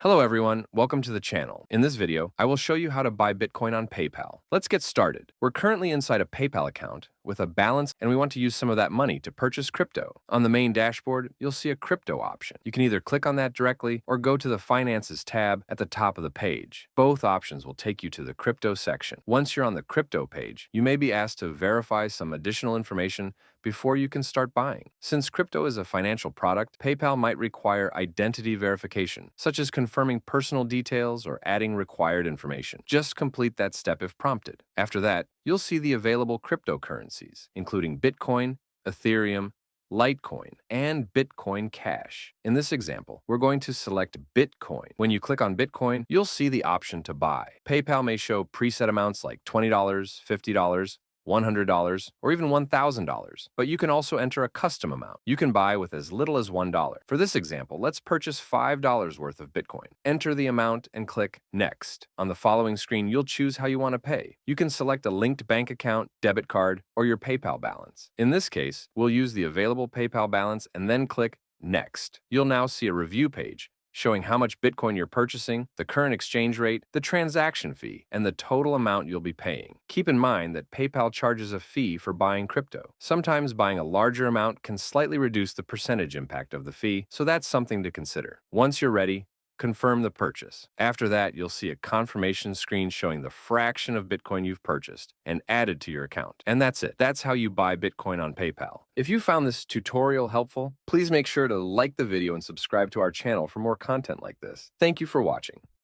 Hello everyone, welcome to the channel. In this video, I will show you how to buy Bitcoin on PayPal. Let's get started. We're currently inside a PayPal account with a balance and we want to use some of that money to purchase crypto. On the main dashboard, you'll see a crypto option. You can either click on that directly or go to the Finances tab at the top of the page. Both options will take you to the crypto section. Once you're on the crypto page, you may be asked to verify some additional information before you can start buying. Since crypto is a financial product, PayPal might require identity verification, such as confirming personal details or adding required information. Just complete that step if prompted. After that, you'll see the available cryptocurrencies, including Bitcoin, Ethereum, Litecoin, and Bitcoin Cash. In this example, we're going to select Bitcoin. When you click on Bitcoin, you'll see the option to buy. PayPal may show preset amounts like $20, $50, $100, or even $1,000, but you can also enter a custom amount. You can buy with as little as $1. For this example, let's purchase $5 worth of Bitcoin. Enter the amount and click Next. On the following screen, you'll choose how you want to pay. You can select a linked bank account, debit card, or your PayPal balance. In this case, we'll use the available PayPal balance and then click Next. You'll now see a review page showing how much Bitcoin you're purchasing, the current exchange rate, the transaction fee, and the total amount you'll be paying. Keep in mind that PayPal charges a fee for buying crypto. Sometimes buying a larger amount can slightly reduce the percentage impact of the fee, so that's something to consider. Once you're ready, confirm the purchase. After that, you'll see a confirmation screen showing the fraction of Bitcoin you've purchased and added to your account. And that's it. That's how you buy Bitcoin on PayPal. If you found this tutorial helpful, please make sure to like the video and subscribe to our channel for more content like this. Thank you for watching.